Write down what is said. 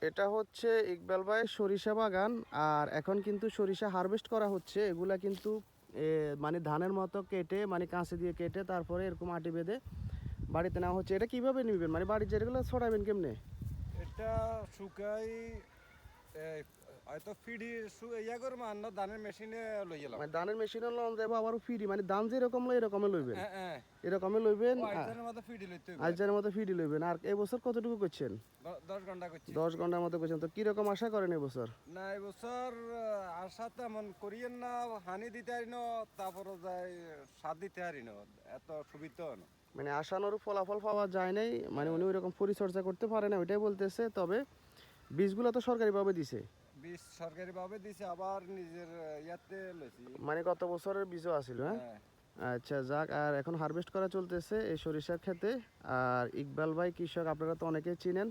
এটা হচ্ছে ইকবাল ভাইয়ের সরিষা বাগান। আর এখন কিন্তু সরিষা হারভেস্ট করা হচ্ছে। এগুলা কিন্তু মানে ধানের মতো কেটে, মানে কাঁচি দিয়ে কেটে তারপরে এরকম আটি বেঁধে বাড়িতে নেওয়া হচ্ছে। এটা কিভাবে নিবেন, মানে বাড়ির যেগুলো ছড়াবেন কেমনে? এটা শুকাই হয়তো ফিডি ইয়া করবো আন্ন ধানের মেশিনে লই গেলাম। মানে ধানের মেশিনও লন যাবো, আবারও ফিডি, মানে ধান যেরকম লয় এরকমই লইবেন, হ্যাঁ হ্যাঁ এরকমই লইবেন। ও আইজানের মতো ফিডি লইতে হইবে। আজকের মতো ফিডি লইবেন। আর এবছর কতটুকু করছেন? 10 ঘন্টা করছি। 10 ঘন্টার মতো করছেন। তো কিরকম আশা করেন এবছর? না এবছর আশা তেমন করিয়েন না, হানি দিতে পারি না, তারপরে যাই সার দিতে পারি না, এত সুবিধা না। মানে আশানুরূপ ফলাফল পাওয়া যায় নাই, মানে উনি ওইরকম পরিচর্যা করতে পারে না, ওইটাই বলতেছে। তবে বীজগুলো তো সরকারিভাবে দিছে, বীজ সরকারিভাবে দিছে, আবার নিজের ইয়াতে লইছি। মানে গত বছরের বীজও আছিল। হ্যাঁ, হ্যাঁ। আচ্ছা যাক। আর এখন হারভেস্ট করা চলতেছে এই সরিষার ক্ষেতে। আর ইকবাল ভাই কৃষক, আপনারা তো অনেকেই চিনেন।